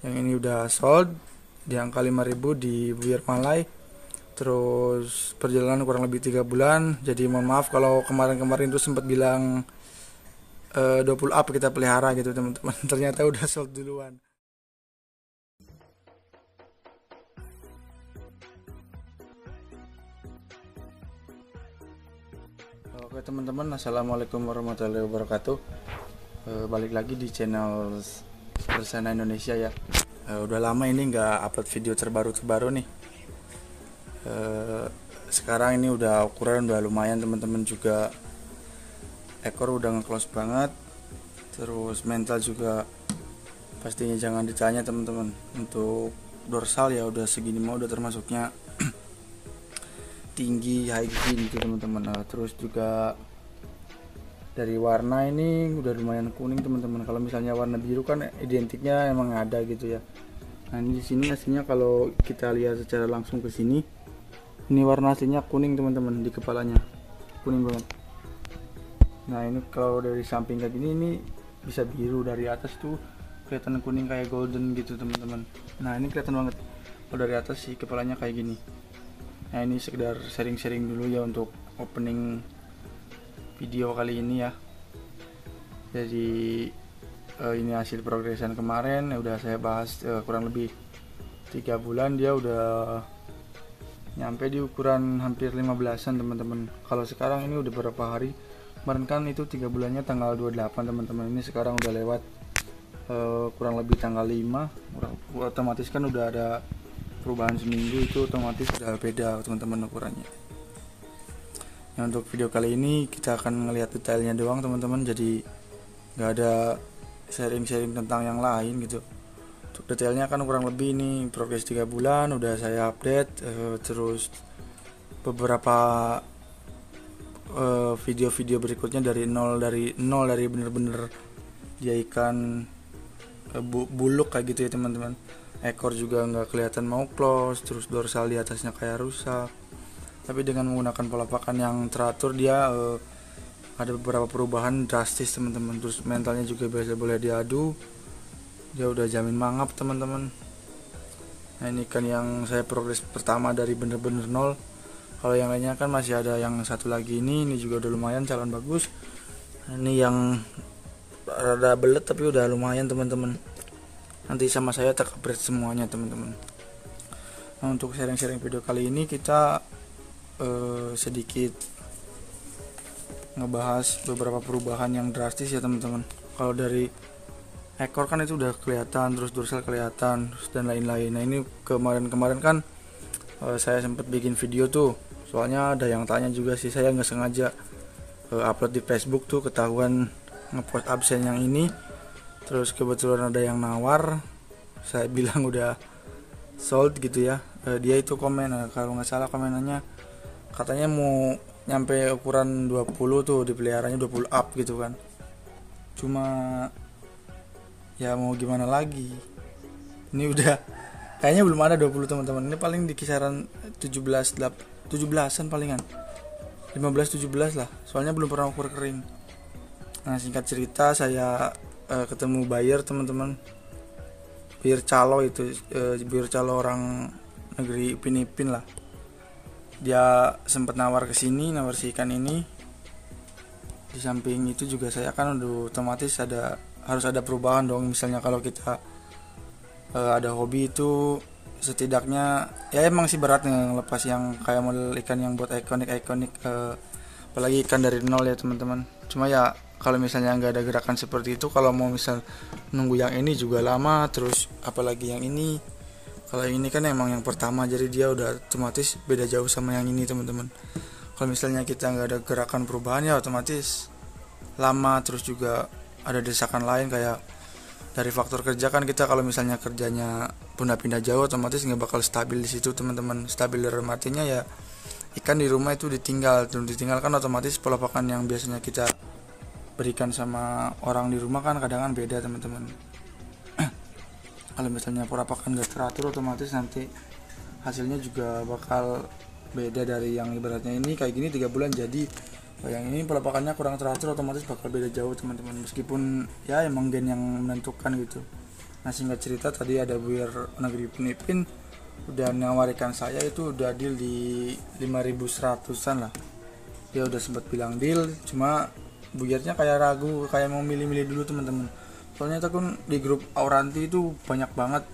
Yang ini udah sold di angka 5.000 di Buyer Malai. Terus perjalanan kurang lebih 3 bulan. Jadi mohon maaf kalau kemarin-kemarin itu sempat bilang 20 up kita pelihara gitu teman-teman. Ternyata udah sold duluan. Oke teman-teman, assalamualaikum warahmatullahi wabarakatuh. Balik lagi di channel Bersana Indonesia ya. Udah lama ini nggak upload video terbaru nih. Sekarang ini udah ukuran udah lumayan teman-teman, juga ekor udah nge-close banget. Terus mental juga pastinya jangan ditanya teman-teman. Untuk dorsal ya udah segini mau udah termasuknya tinggi high green gitu teman-teman. Terus juga dari warna ini udah lumayan kuning teman-teman. Kalau misalnya warna biru kan identiknya emang ada gitu ya. Nah ini di sini aslinya kalau kita lihat secara langsung ke sini, ini warna aslinya kuning teman-teman, di kepalanya kuning banget. Nah ini kalau dari samping kayak gini ini bisa biru, dari atas tuh kelihatan kuning kayak golden gitu teman-teman. Nah ini kelihatan banget kalau dari atas sih kepalanya kayak gini. Nah ini sekedar sharing-sharing dulu ya untuk opening video kali ini ya. Jadi ini hasil progresan kemarin udah saya bahas, kurang lebih 3 bulan dia udah nyampe di ukuran hampir 15-an teman-teman. Kalau sekarang ini udah berapa hari, kemarin kan itu 3 bulannya tanggal 28 teman-teman. Ini sekarang udah lewat kurang lebih tanggal 5, otomatis kan udah ada perubahan seminggu, itu otomatis udah beda teman-teman ukurannya. Nah untuk video kali ini kita akan ngelihat detailnya doang teman-teman, jadi nggak ada sharing-sharing tentang yang lain gitu. Untuk detailnya kan kurang lebih ini progres 3 bulan udah saya update, terus beberapa video-video berikutnya dari nol dari bener-bener dia ikan buluk kayak gitu ya teman-teman. Ekor juga nggak kelihatan mau close, terus dorsal di atasnya kayak rusak. Tapi dengan menggunakan pola pakan yang teratur dia ada beberapa perubahan drastis teman-teman. Terus mentalnya juga biasa boleh diadu, dia udah jamin mangap teman-teman. Nah ini kan yang saya progres pertama dari bener-bener nol. Kalau yang lainnya kan masih ada yang satu lagi, ini juga udah lumayan calon bagus. Ini yang rada belet tapi udah lumayan teman-teman. Nanti sama saya terupgrade semuanya teman-teman. Nah untuk sharing-sharing video kali ini kita sedikit ngebahas beberapa perubahan yang drastis ya teman-teman. Kalau dari ekor kan itu udah kelihatan, terus dorsal kelihatan, terus dan lain-lain. Nah ini kemarin kan saya sempat bikin video tuh, soalnya ada yang tanya juga sih, saya nggak sengaja upload di Facebook tuh ketahuan ngepost absen yang ini. Terus kebetulan ada yang nawar, saya bilang udah sold gitu ya. Dia itu komen, kalau nggak salah komenannya katanya mau nyampe ukuran 20 tuh, dipeliharanya 20 up gitu kan. Cuma ya mau gimana lagi, ini udah kayaknya belum ada 20 teman-teman. Ini paling di kisaran 17-an palingan, 15-17 lah, soalnya belum pernah ukur kering. Nah singkat cerita saya ketemu buyer teman-teman, buyer calo itu, buyer calo orang negeri Ipin lah. Dia sempat nawar kesini, nawar si ikan ini. Di samping itu juga saya kan udah otomatis harus ada perubahan dong. Misalnya kalau kita ada hobi itu setidaknya ya emang sih berat ngelepas yang kayak model ikan yang buat ikonik, apalagi ikan dari nol ya teman-teman. Cuma ya kalau misalnya nggak ada gerakan seperti itu, kalau mau misal nunggu yang ini juga lama, terus apalagi yang ini. Kalau ini kan emang yang pertama, jadi dia udah otomatis beda jauh sama yang ini teman-teman. Kalau misalnya kita nggak ada gerakan perubahan ya otomatis lama, terus juga ada desakan lain kayak dari faktor kerja kan. Kita kalau misalnya kerjanya pindah jauh otomatis nggak bakal stabil di situ teman-teman. Stabil dalam artinya ya ikan di rumah itu ditinggal kan otomatis pola pakan yang biasanya kita berikan sama orang di rumah kan kadang kan beda teman-teman. Kalau misalnya pola pakan gak teratur otomatis nanti hasilnya juga bakal beda dari yang ibaratnya ini kayak gini 3 bulan jadi. Yang ini pola pakannya kurang teratur otomatis bakal beda jauh teman-teman. Meskipun ya emang gen yang menentukan gitu. Nah singkat cerita tadi ada buyer negeri Penipin udah nawarikan saya itu udah deal di 5.100-an lah. Dia udah sempat bilang deal, cuma buyernya kayak ragu, kayak mau milih-milih dulu teman-teman. Soalnya itu kan di grup Auranti itu banyak banget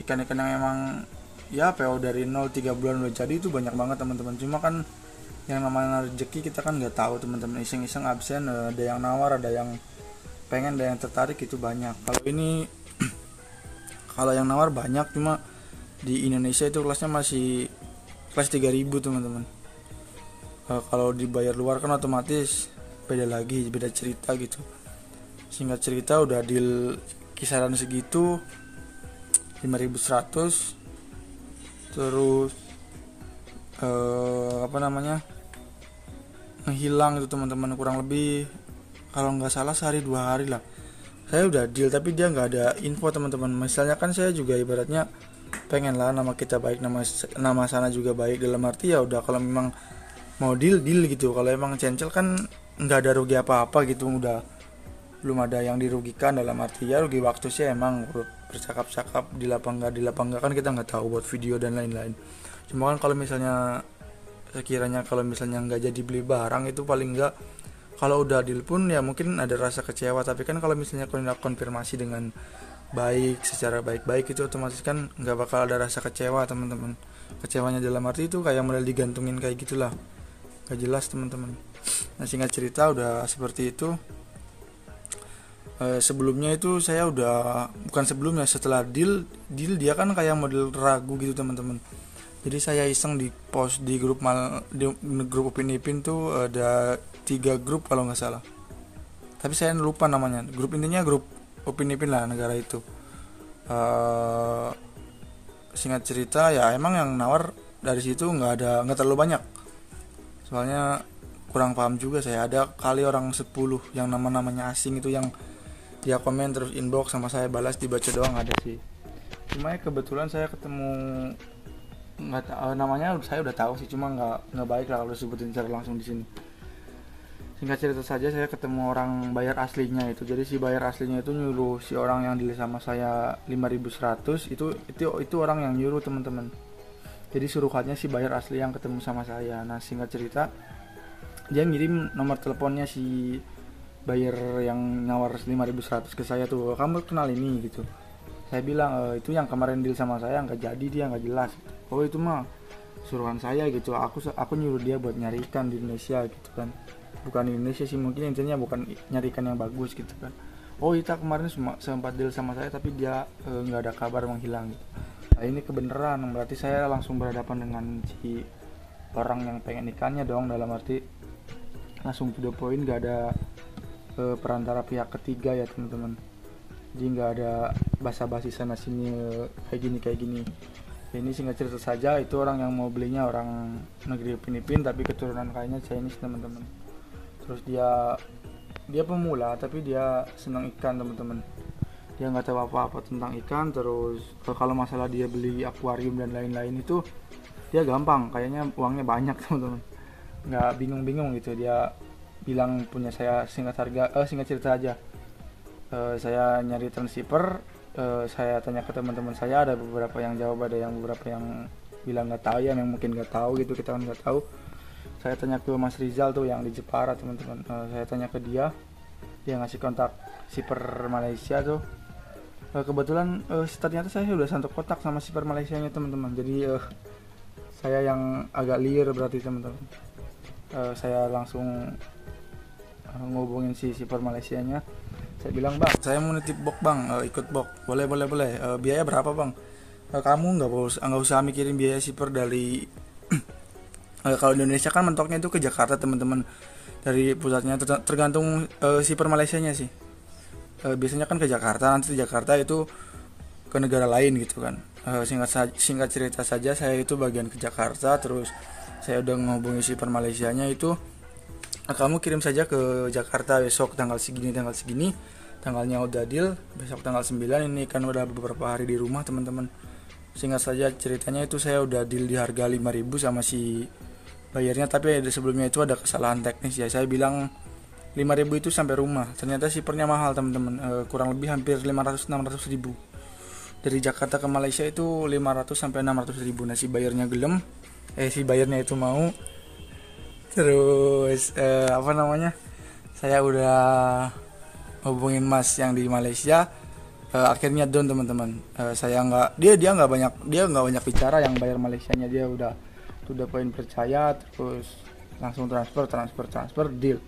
ikan-ikan yang emang ya PO dari 0 3 bulan udah jadi, itu banyak banget teman-teman. Cuma kan yang namanya rezeki kita kan nggak tahu teman-teman, iseng-iseng absen, ada yang nawar, ada yang pengen, ada yang tertarik, itu banyak. Kalau ini kalau yang nawar banyak, cuma di Indonesia itu kelasnya masih kelas 3.000 teman-teman. Kalau dibayar luar kan otomatis beda lagi, beda cerita gitu. Singkat cerita udah deal kisaran segitu 5.100. Terus menghilang itu teman-teman, kurang lebih kalau nggak salah sehari 2 hari lah. Saya udah deal tapi dia nggak ada info teman-teman. Misalnya kan saya juga ibaratnya pengen lah nama kita baik, nama sana juga baik, dalam arti ya udah kalau memang mau deal gitu. Kalau emang cancel kan nggak ada rugi apa-apa gitu, udah belum ada yang dirugikan, dalam arti ya rugi waktu sih emang bercakap-cakap di lapang nggak kan kita nggak tahu buat video dan lain-lain. Cuma kan kalau misalnya sekiranya kalau misalnya nggak jadi beli barang itu paling nggak, kalau udah deal pun ya mungkin ada rasa kecewa, tapi kan kalau misalnya konfirmasi dengan baik, secara baik-baik itu otomatis kan nggak bakal ada rasa kecewa teman-teman. Kecewanya dalam arti itu kayak model digantungin kayak gitulah, gak jelas teman-teman. Nah singkat cerita udah seperti itu. Sebelumnya itu saya udah, bukan sebelumnya, setelah deal dia kan kayak model ragu gitu teman-teman. Jadi saya iseng di post di grup Upin Ipin tuh ada 3 grup kalau nggak salah, tapi saya lupa namanya. Grup intinya grup Upin Ipin lah, negara itu. Singkat cerita ya emang yang nawar dari situ nggak terlalu banyak, soalnya kurang paham juga saya. Ada kali orang 10 yang namanya asing itu yang dia komen terus inbox sama saya, balas dibaca doang ada sih. Cuma ya kebetulan saya ketemu, nggak namanya saya udah tahu sih, cuma nggak baik lah kalau sebutin secara langsung di sini. Singkat cerita saja saya ketemu orang bayar aslinya itu. Jadi si bayar aslinya itu nyuruh si orang yang deal sama saya 5.100 itu orang yang nyuruh teman-teman. Jadi suruhannya si bayar asli yang ketemu sama saya. Nah singkat cerita dia ngirim nomor teleponnya si bayar yang nawar 5.100 ke saya tuh, kamu kenal ini gitu. Saya bilang itu yang kemarin deal sama saya nggak jadi, dia nggak jelas. Oh itu mah suruhan saya gitu, aku nyuruh dia buat nyari ikan di Indonesia gitu kan. Bukan di Indonesia sih, mungkin intinya bukan nyari ikan yang bagus gitu kan. Oh Ita kemarin sempat deal sama saya tapi dia nggak ada kabar, menghilang gitu. Nah ini kebenaran, berarti saya langsung berhadapan dengan si orang yang pengen ikannya dong, dalam arti langsung to the point, nggak ada perantara pihak ketiga ya teman-teman. Jadi nggak ada basa-basi sana sini kayak gini. Ini singkat cerita saja, itu orang yang mau belinya orang negeri Filipina tapi keturunan kayaknya Chinese teman-teman. Terus dia pemula tapi dia senang ikan teman-teman. Dia nggak tahu apa-apa tentang ikan. Terus kalau masalah dia beli akuarium dan lain-lain itu dia gampang, kayaknya uangnya banyak teman-teman. Nggak bingung-bingung gitu. Dia bilang punya saya, singkat cerita aja. Saya nyari transceiver, saya tanya ke teman-teman saya, ada beberapa yang jawab, ada yang beberapa yang bilang nggak tahu ya, yang mungkin nggak tahu gitu, kita kan nggak tahu. Saya tanya ke Mas Rizal tuh yang di Jepara teman-teman, saya tanya ke dia ngasih kontak shipper Malaysia tuh. Kebetulan ternyata saya udah satu kotak sama shipper Malaysia nya teman-teman, jadi saya yang agak liar berarti teman-teman. Saya langsung ngubungin si shipper Malaysia nya. Saya bilang, bang, saya mau nitip box bang, ikut box, boleh. Biaya berapa bang? Kamu nggak usah mikirin biaya shipper dari kalau di Indonesia kan mentoknya itu ke Jakarta teman-teman, dari pusatnya tergantung shipper Malaysia nya sih. Biasanya kan ke Jakarta, nanti di Jakarta itu ke negara lain gitu kan. Singkat cerita saja, saya itu bagian ke Jakarta, terus saya udah ngehubungi shipper Malaysia nya itu, kamu kirim saja ke Jakarta besok tanggal segini, tanggalnya udah deal, besok tanggal 9, ini kan udah beberapa hari di rumah teman-teman. Singkat saja ceritanya itu saya udah deal di harga 5.000 sama si bayarnya, tapi sebelumnya itu ada kesalahan teknis ya. Saya bilang 5.000 itu sampai rumah. Ternyata shippernya mahal teman-teman, kurang lebih hampir 500-600 ribu. Dari Jakarta ke Malaysia itu 500 sampai 600 ribu. Nah si bayarnya gelem, si bayarnya itu mau. Terus saya udah hubungin mas yang di Malaysia, akhirnya down teman-teman. Saya nggak, dia nggak banyak bicara, yang bayar Malaysianya dia udah poin percaya, terus langsung transfer deal.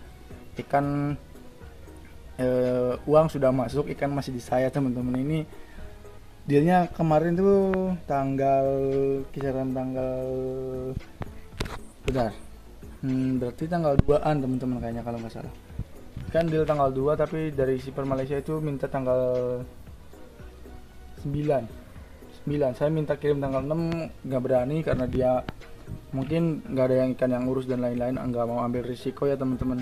Ikan uang sudah masuk, ikan masih di saya teman-teman. Ini dealnya kemarin tuh kisaran tanggal berarti tanggal 2-an teman-teman kayaknya kalau nggak salah. Kan deal tanggal 2, tapi dari shipper Malaysia itu minta tanggal 9. Saya minta kirim tanggal 6, nggak berani karena dia mungkin nggak ada yang ikan yang urus dan lain-lain, nggak mau ambil risiko ya teman-teman.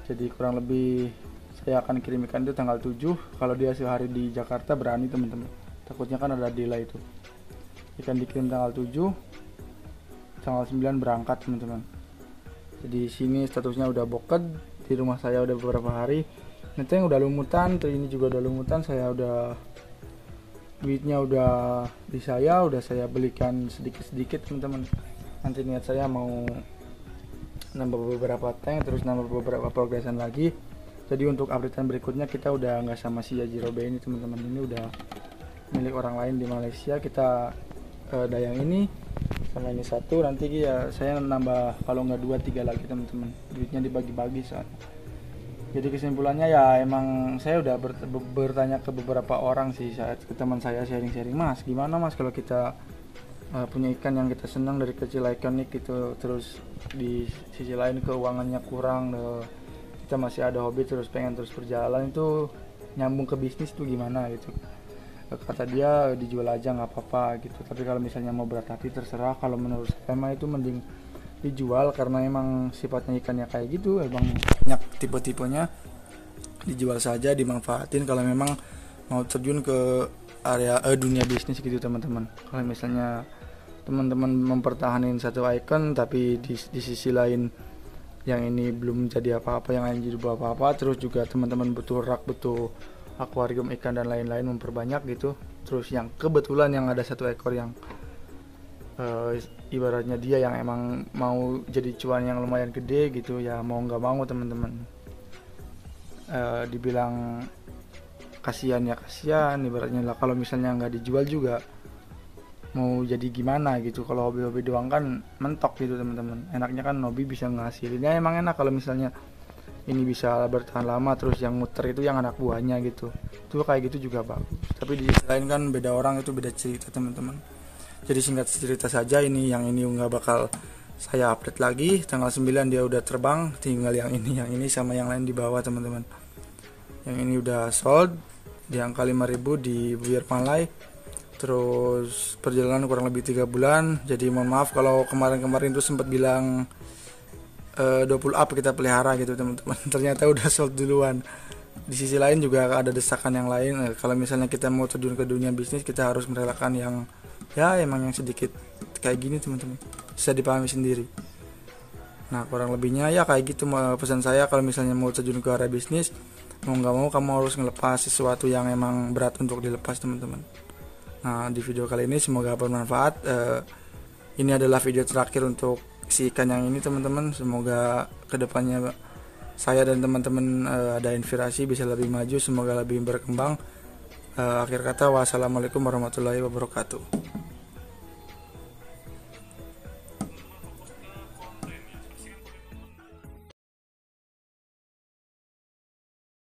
Jadi kurang lebih saya akan kirim ikan itu tanggal 7. Kalau dia sehari di Jakarta berani teman-teman, takutnya kan ada delay itu. Ikan dikirim tanggal 7, tanggal 9 berangkat teman-teman. Jadi sini statusnya udah boked, di rumah saya udah beberapa hari. Nanti yang udah lumutan, terus ini juga udah lumutan. Saya udah, duitnya udah di saya, udah saya belikan sedikit-sedikit teman-teman. Nanti niat saya mau nambah beberapa tank, terus nambah beberapa progresan lagi. Jadi untuk updatean berikutnya kita udah nggak sama si Yajirobe ini teman-teman. Ini udah milik orang lain di Malaysia. Kita dayang ini sama ini satu, nanti ya saya nambah kalau nggak 2-3 lagi teman-teman. Duitnya dibagi-bagi soalnya. Jadi kesimpulannya ya emang saya udah bertanya ke beberapa orang sih, saat ke teman saya sharing-sharing, mas gimana mas kalau kita punya ikan yang kita senang dari kecil, ikonik gitu, terus di sisi lain keuangannya kurang, kita masih ada hobi terus pengen terus berjalan, itu nyambung ke bisnis tuh gimana gitu. Kata dia dijual aja nggak apa-apa gitu, tapi kalau misalnya mau berat hati terserah. Kalau menurut saya emang itu mending dijual, karena emang sifatnya ikannya kayak gitu, emang banyak tipe-tipenya. Dijual saja, dimanfaatin kalau memang mau terjun ke area dunia bisnis gitu teman-teman. Kalau misalnya teman-teman mempertahankan satu icon tapi di sisi lain yang ini belum jadi apa-apa, yang lain jadi apa-apa, terus juga teman-teman butuh rak, butuh akuarium ikan dan lain-lain, memperbanyak gitu. Terus yang kebetulan yang ada satu ekor yang ibaratnya dia yang emang mau jadi cuan yang lumayan gede gitu ya, mau nggak mau teman-teman, dibilang kasihan ya kasihan ibaratnya lah. Kalau misalnya nggak dijual juga mau jadi gimana gitu. Kalau hobi-hobi doang kan mentok gitu teman-teman. Enaknya kan hobi bisa ngasihinnya, emang enak kalau misalnya ini bisa bertahan lama, terus yang muter itu yang anak buahnya gitu. Itu kayak gitu juga bagus. Tapi di sisi lain kan beda orang, itu beda cerita teman-teman. Jadi singkat cerita saja, ini yang ini nggak bakal saya update lagi. Tanggal 9 dia udah terbang, tinggal yang ini sama yang lain di bawah teman-teman. Yang ini udah sold di angka 5.000 di Buyer Malai. Terus perjalanan kurang lebih 3 bulan. Jadi mohon maaf kalau kemarin tuh sempat bilang 20 up kita pelihara gitu teman-teman. Ternyata udah sold duluan. Di sisi lain juga ada desakan yang lain. Kalau misalnya kita mau terjun ke dunia bisnis, kita harus merelakan yang ya emang yang sedikit kayak gini teman-teman. Bisa dipahami sendiri. Nah kurang lebihnya ya kayak gitu pesan saya. Kalau misalnya mau terjun ke area bisnis, mau nggak mau kamu harus ngelepas sesuatu yang emang berat untuk dilepas teman-teman. Nah di video kali ini semoga bermanfaat. Ini adalah video terakhir untuk si ikan yang ini teman-teman. Semoga kedepannya saya dan teman-teman ada inspirasi, bisa lebih maju, semoga lebih berkembang. Akhir kata, wassalamualaikum warahmatullahi wabarakatuh.